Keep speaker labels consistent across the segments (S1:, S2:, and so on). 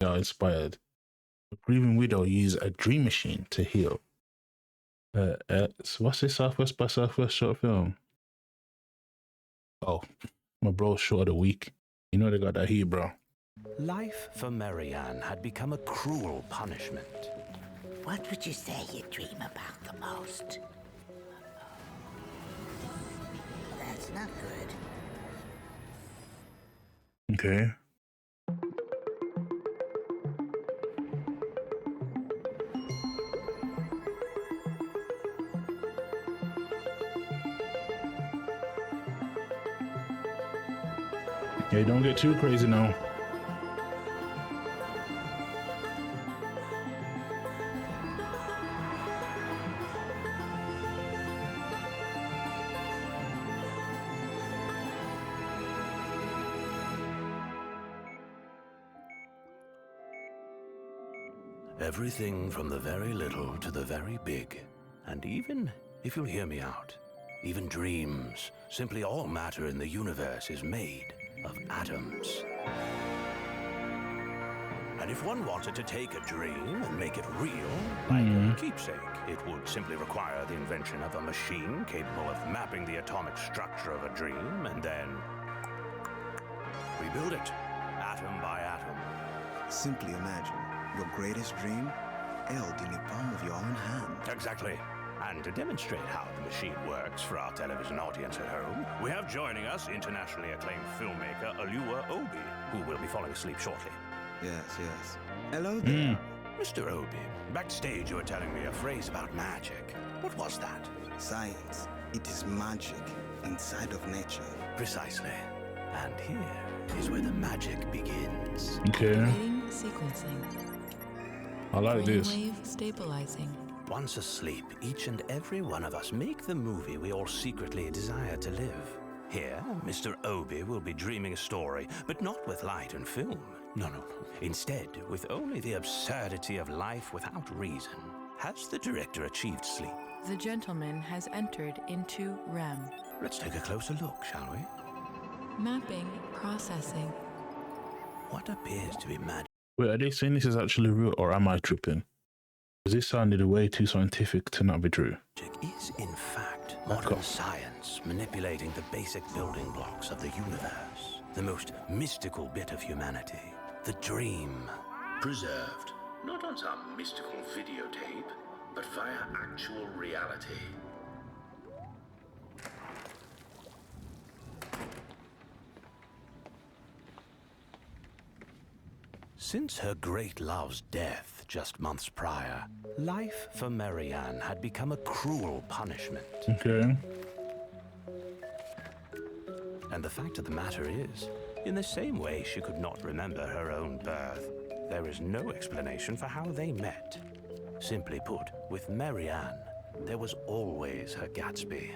S1: inspired. The grieving widow used a dream machine to heal. So what's this Southwest by Southwest short film? Oh, my bro's short of the week. You know they got that heat, bro.
S2: Life for Marianne had become a cruel punishment.
S3: What would you say you dream about the most? That's not good.
S1: Okay. Hey, don't get too crazy now.
S2: Everything from the very little to the very big. And even, if you'll hear me out, even dreams, simply all matter in the universe is made of atoms. And if one wanted to take a dream and make it real, like a keepsake, it would simply require the invention of a machine capable of mapping the atomic structure of a dream and then rebuild it, atom by atom.
S4: Simply imagine your greatest dream held in the palm of your own hand.
S2: Exactly. And to demonstrate how the machine works for our television audience at home, we have joining us internationally acclaimed filmmaker AlrightAar0n, who will be falling asleep shortly.
S4: Yes, yes. Hello there.
S2: Mr. Obi, backstage you were telling me a phrase about magic. What was that?
S4: Science. It is magic inside of nature.
S2: Precisely. And here is where the magic begins.
S1: Okay.
S5: Activating sequencing.
S1: I like this.
S5: Brainwave stabilizing.
S2: Once asleep, each and every one of us make the movie we all secretly desire to live. Here, Mr. Obi will be dreaming a story, but not with light and film. No. Instead, with only the absurdity of life without reason. Has the director achieved sleep?
S5: The gentleman has entered into REM.
S2: Let's take a closer look, shall we?
S5: Mapping, processing.
S2: What appears to be magic?
S1: Wait, are they saying this is actually real or am I tripping? Because this sounded way too scientific to not be true.
S2: Is, in fact, modern science manipulating the basic building blocks of the universe. The most mystical bit of humanity. The dream. Preserved, not on some mystical videotape, but via actual reality. Since her great love's death just months prior, life for Marianne had become a cruel punishment.
S1: Okay.
S2: And the fact of the matter is, in the same way she could not remember her own birth, there is no explanation for how they met. Simply put, with Marianne, there was always her Gatsby.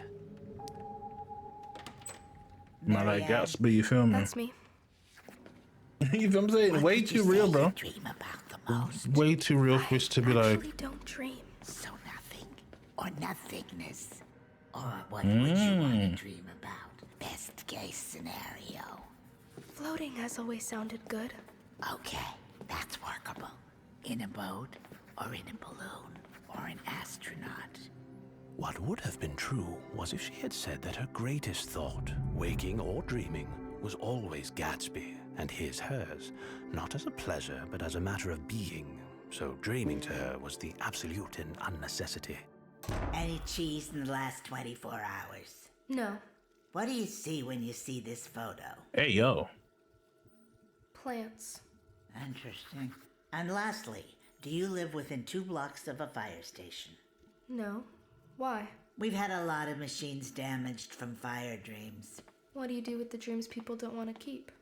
S1: Not like Gatsby, you feel me?
S6: That's me.
S1: You know what I'm saying? Way too real, bro.
S3: Dream about the most.
S1: Way too real for us to be like,
S6: Actually, don't dream.
S3: So nothing or nothingness. Or what would you want to dream about? Best case scenario.
S6: Floating has always sounded good.
S3: Okay, that's workable. In a boat, or in a balloon, or an astronaut.
S2: What would have been true was if she had said that her greatest thought, waking or dreaming, was always Gatsby, and hers, not as a pleasure, but as a matter of being. So dreaming to her was the absolute and unnecessity.
S3: Any cheese in the last 24 hours?
S6: No.
S3: What do you see when you see this photo?
S1: hey, yo.
S6: Plants.
S3: Interesting. And lastly, do you live within 2 blocks of a fire station?
S6: No. Why?
S3: We've had a lot of machines damaged from fire dreams.
S6: What do you do with the dreams people don't want to keep?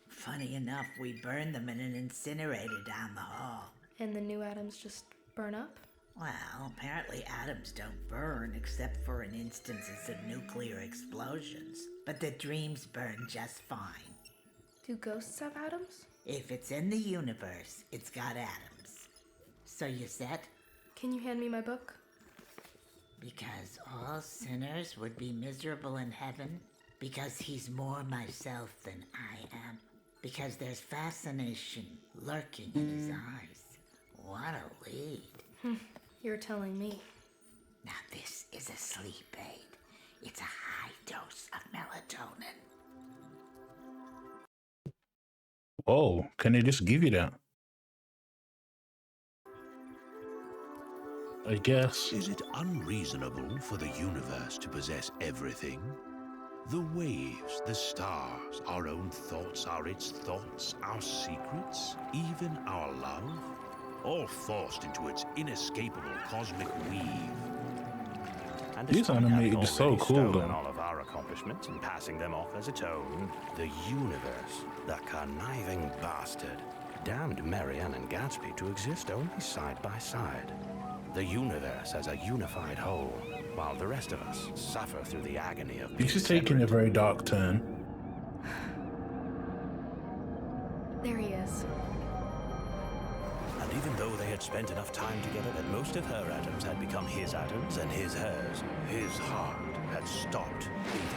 S3: Funny enough, we burn them in an incinerator down the hall.
S6: And the new atoms just burn up?
S3: Well, apparently atoms don't burn except for in instances of nuclear explosions. But the dreams burn just fine.
S6: Do ghosts have atoms?
S3: If it's in the universe, it's got atoms. So you set?
S6: Can you hand me my book?
S3: Because all sinners would be miserable in heaven? Because he's more myself than I am? Because there's fascination lurking in his eyes. What a lead.
S6: You're telling me.
S3: Now this is a sleep aid. It's a high dose of melatonin.
S1: Whoa, can they just give you that? I guess.
S2: Is it unreasonable for the universe to possess everything? The waves, the stars, our own thoughts are its thoughts, our secrets, even our love, all forced into its inescapable cosmic weave. And
S1: This animated is so cool, though.
S2: all of our accomplishments and passing them off as its own, the universe, the conniving bastard, damned Marianne and Gatsby to exist only side by side. The universe as a unified whole, while the rest of us suffer through the agony of being
S1: This is taking a
S2: separate.
S1: very dark turn.
S6: There he is.
S2: And even though they had spent enough time together that most of her atoms had become his atoms and his hers, his heart had stopped beating.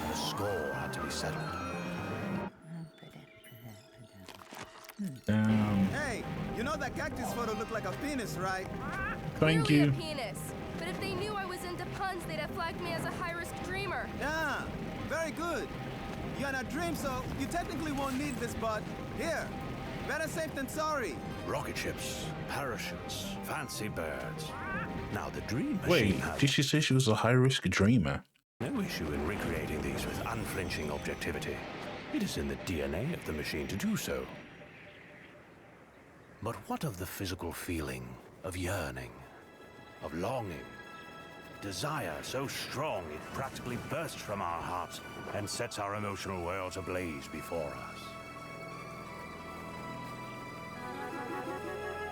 S2: And a score had to be settled.
S4: Hey, you know that cactus photo looked like a penis, right?
S1: Thank
S6: Clearly
S1: you.
S6: a penis. But if they knew I was into puns, they'd have flagged me as a high-risk dreamer.
S4: Yeah, very good. You're in a dream, so you technically won't need this, but here, better safe than sorry.
S2: Rocket ships, parachutes, fancy birds. Now the dream machine
S1: Wait,
S2: had
S1: did she say she was a high-risk dreamer?
S2: no issue in recreating these with unflinching objectivity. It is in the DNA of the machine to do so. But what of the physical feeling of yearning, of longing, desire so strong it practically bursts from our hearts and sets our emotional worlds ablaze before us?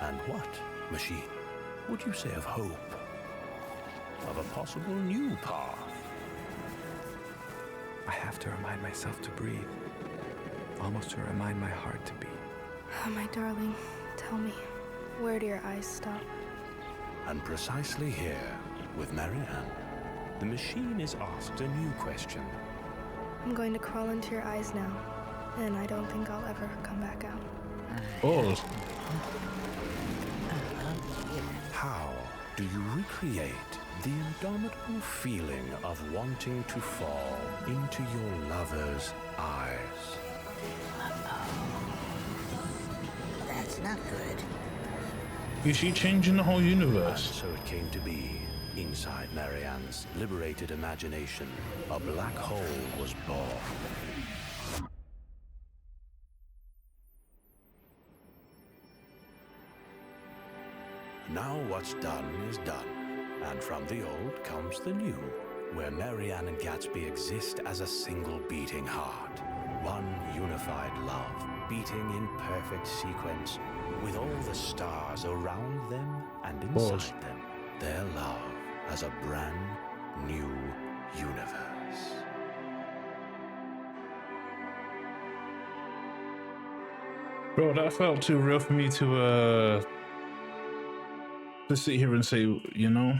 S2: And what, machine, would you say of hope? Of a possible new path?
S7: I have to remind myself to breathe, almost to remind my heart to beat.
S6: Oh, my darling, tell me, where do your eyes stop?
S2: And precisely here, with Marianne, the machine is asked a new question.
S6: I'm going to crawl into your eyes now, and I don't think I'll ever come back out.
S1: Oh,
S2: How do you recreate the indomitable feeling of wanting to fall into your lover's eyes?
S3: That's not good.
S1: is she changing the whole
S2: And
S1: universe?
S2: so it came to be. Inside Marianne's liberated imagination, a black hole was born. Now what's done is done, and from the old comes the new, where Marianne and Gatsby exist as a single beating heart, one unified love, beating in perfect sequence, with all the stars around them and inside
S1: Pause.
S2: them, their love as a brand new universe.
S1: Bro, that felt too real for me to sit here and say, you know.